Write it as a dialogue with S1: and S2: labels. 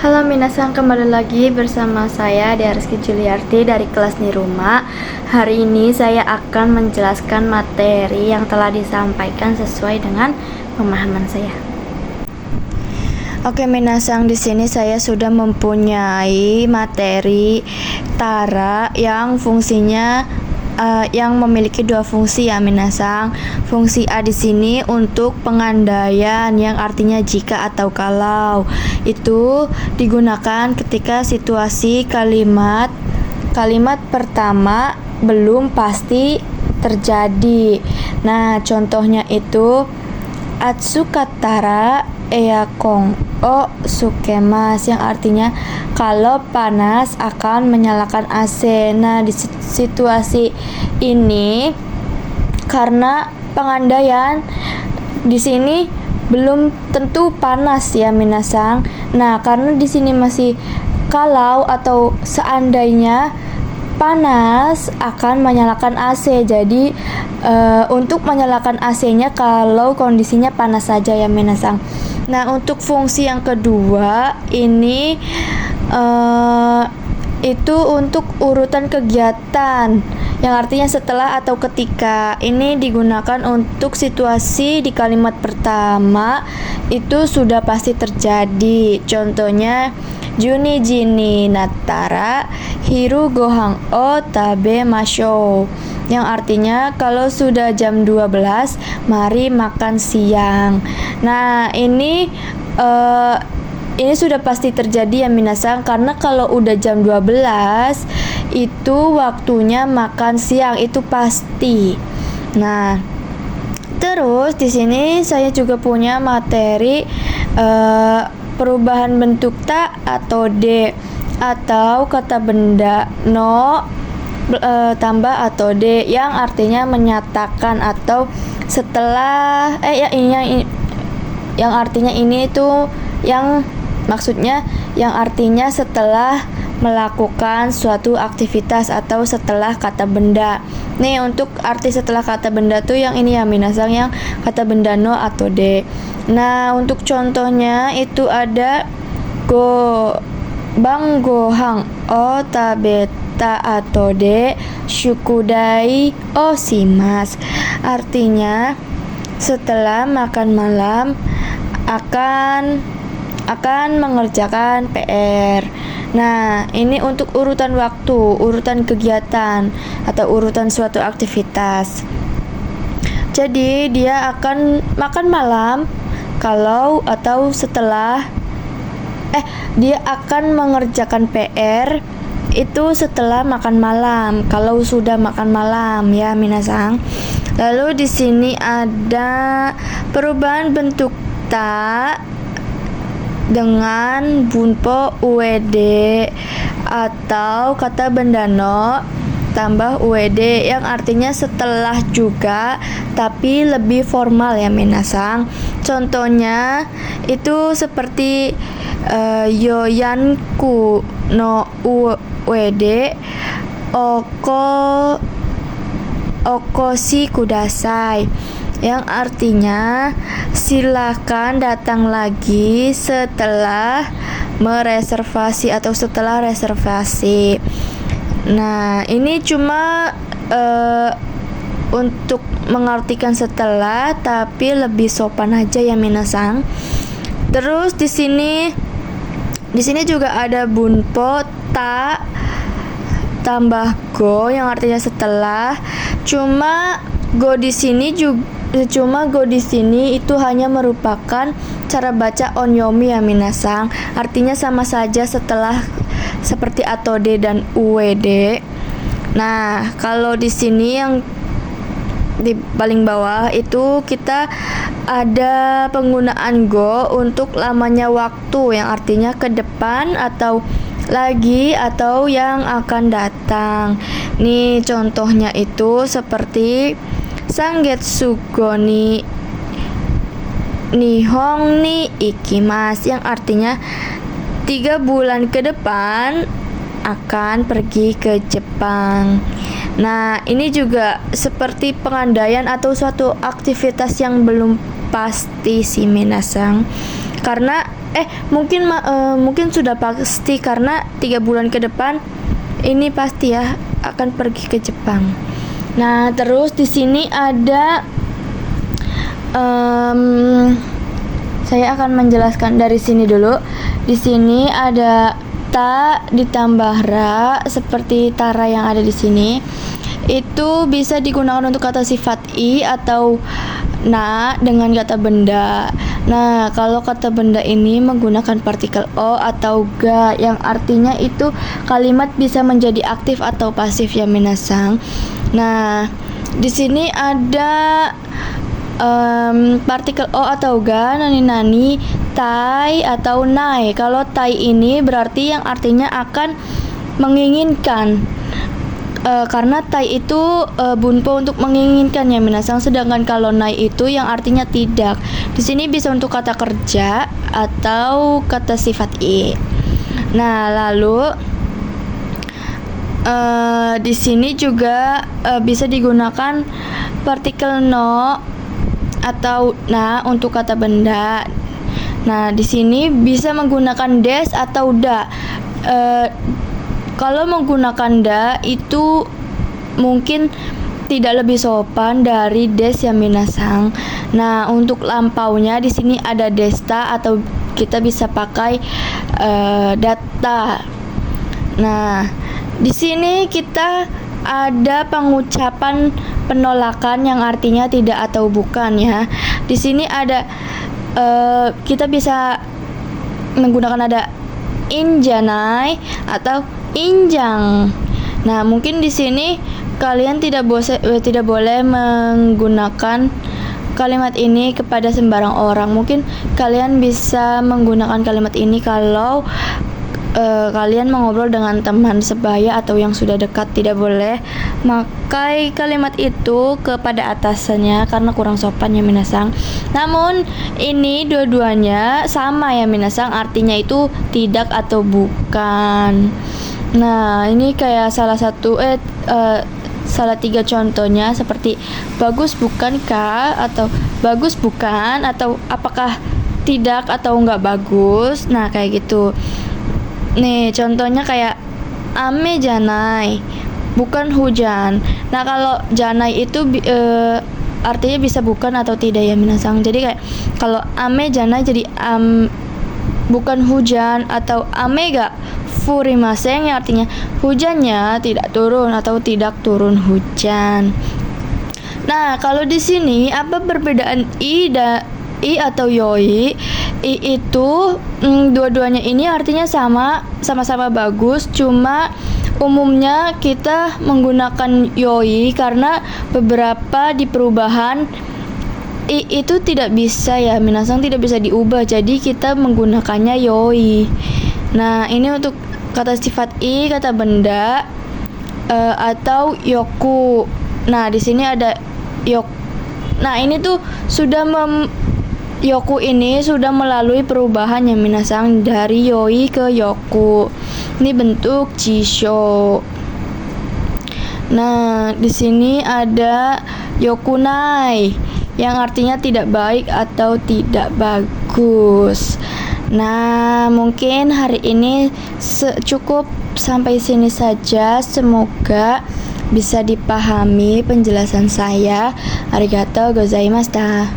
S1: Halo minasan, kembali lagi bersama saya Rizky Juliarti dari kelas Niruma. Hari ini saya akan menjelaskan materi yang telah disampaikan sesuai dengan pemahaman saya. Oke minasan, di sini saya sudah mempunyai materi tara yang fungsinya yang memiliki dua fungsi ya minasan. Fungsi A di sini untuk pengandaian yang artinya jika atau kalau. Itu digunakan ketika situasi kalimat pertama belum pasti terjadi. Nah, contohnya itu Atsukatara eakon o sukemas, yang artinya kalau panas akan menyalakan AC. Nah, di situasi ini karena pengandaian di sini belum tentu panas ya minasan. Nah, karena di sini masih kalau atau seandainya panas akan menyalakan AC. Jadi untuk menyalakan AC-nya kalau kondisinya panas saja ya minasan. Nah, untuk fungsi yang kedua ini itu untuk urutan kegiatan yang artinya setelah atau ketika. Ini digunakan untuk situasi di kalimat pertama itu sudah pasti terjadi. Contohnya Juni Jini Natara Hiru Gohan o Tabe Masho, yang artinya kalau sudah jam 12 mari makan siang. Nah, ini sudah pasti terjadi ya minasan, karena kalau udah jam 12 itu waktunya makan siang, itu pasti. Nah, terus di sini saya juga punya materi perubahan bentuk ta atau de, atau kata benda no tambah atau de yang artinya menyatakan atau setelah yang artinya ini itu yang maksudnya yang artinya setelah melakukan suatu aktivitas atau setelah kata benda. Nih, untuk arti setelah kata benda tuh yang ini ya minasan, yang kata benda no atau de. Nah, untuk contohnya itu ada go bang gohang o tabeta atau de shukudai o shimasu, artinya setelah makan malam akan mengerjakan PR. Nah, ini untuk urutan waktu, urutan kegiatan atau urutan suatu aktivitas. Jadi dia akan makan malam kalau atau setelah dia akan mengerjakan PR itu setelah makan malam, kalau sudah makan malam ya minasan. Lalu di sini ada perubahan bentuk ta dengan bunpo ued atau kata benda no tambah ued yang artinya setelah juga tapi lebih formal ya minasan. Contohnya itu seperti yoyanku no ued okoshi kudasai, yang artinya silakan datang lagi setelah mereservasi atau setelah reservasi. Nah, ini cuma untuk mengartikan setelah tapi lebih sopan aja ya minasan. Terus di sini juga ada bunpo ta tambah go yang artinya setelah. Cuma go di sini itu hanya merupakan cara baca onyomi ya minasan. Artinya sama saja setelah seperti atau de dan ued. Nah, kalau di sini yang di paling bawah itu kita ada penggunaan go untuk lamanya waktu yang artinya ke depan atau lagi atau yang akan datang. Nih contohnya itu seperti Sangetsu go ni Nihon ni ikimasu, yang artinya 3 bulan ke depan akan pergi ke Jepang. Nah, ini juga seperti pengandaian atau suatu aktivitas yang belum pasti si minasan. karena mungkin sudah pasti karena 3 bulan ke depan ini pasti ya akan pergi ke Jepang. Nah, terus di sini ada saya akan menjelaskan dari sini dulu. Di sini ada ta ditambah ra seperti tara yang ada di sini. Itu bisa digunakan untuk kata sifat i atau na dengan kata benda. Nah, kalau kata benda ini menggunakan partikel o atau ga yang artinya itu kalimat bisa menjadi aktif atau pasif ya minasang. Nah, di sini ada partikel o atau ga, nani, tai atau nai. Kalau tai ini berarti yang artinya akan menginginkan. Karena tai itu bunpo untuk menginginkan ya minasang, sedangkan kalau nai itu yang artinya tidak. Di sini bisa untuk kata kerja atau kata sifat i. Nah, lalu di sini juga bisa digunakan partikel no atau na untuk kata benda. Nah, di sini bisa menggunakan des atau da. Kalau menggunakan da itu mungkin tidak lebih sopan dari des ya minasang. Nah, untuk lampaunya di sini ada desta atau kita bisa pakai data. Nah, di sini kita ada pengucapan penolakan yang artinya tidak atau bukan ya. Di sini ada kita bisa menggunakan ada injanai atau injang. Nah, mungkin di sini kalian tidak boleh menggunakan kalimat ini kepada sembarang orang. Mungkin kalian bisa menggunakan kalimat ini kalau kalian mengobrol dengan teman sebaya atau yang sudah dekat. Tidak boleh pakai kalimat itu kepada atasannya karena kurang sopan ya minasang. Namun ini dua-duanya sama ya minasang, artinya itu tidak atau bukan. Nah, ini kayak salah 3 contohnya seperti bagus bukankah atau bagus bukan atau apakah tidak atau enggak bagus. Nah, kayak gitu. Nih, contohnya kayak ame janai, bukan hujan. Nah, kalau janai itu artinya bisa bukan atau tidak ya minasang. Jadi kayak kalau ame janai jadi bukan hujan, atau ame ga furimasen yang artinya hujannya tidak turun atau tidak turun hujan. Nah, kalau di sini apa perbedaan i atau yoi? I itu dua-duanya ini artinya sama-sama bagus, cuma umumnya kita menggunakan yoi karena beberapa di perubahan i itu tidak bisa ya minasang, tidak bisa diubah, jadi kita menggunakannya yoi. Nah, ini untuk kata sifat i, kata benda atau yoku. Nah, di sini ada yok. Nah, ini tuh sudah yoku ini sudah melalui perubahan ya minasang dari yoi ke yoku. Ini bentuk jisho. Nah, di sini ada yokunai yang artinya tidak baik atau tidak bagus. Nah, mungkin hari ini cukup sampai sini saja. Semoga bisa dipahami penjelasan saya. Arigatou gozaimashita.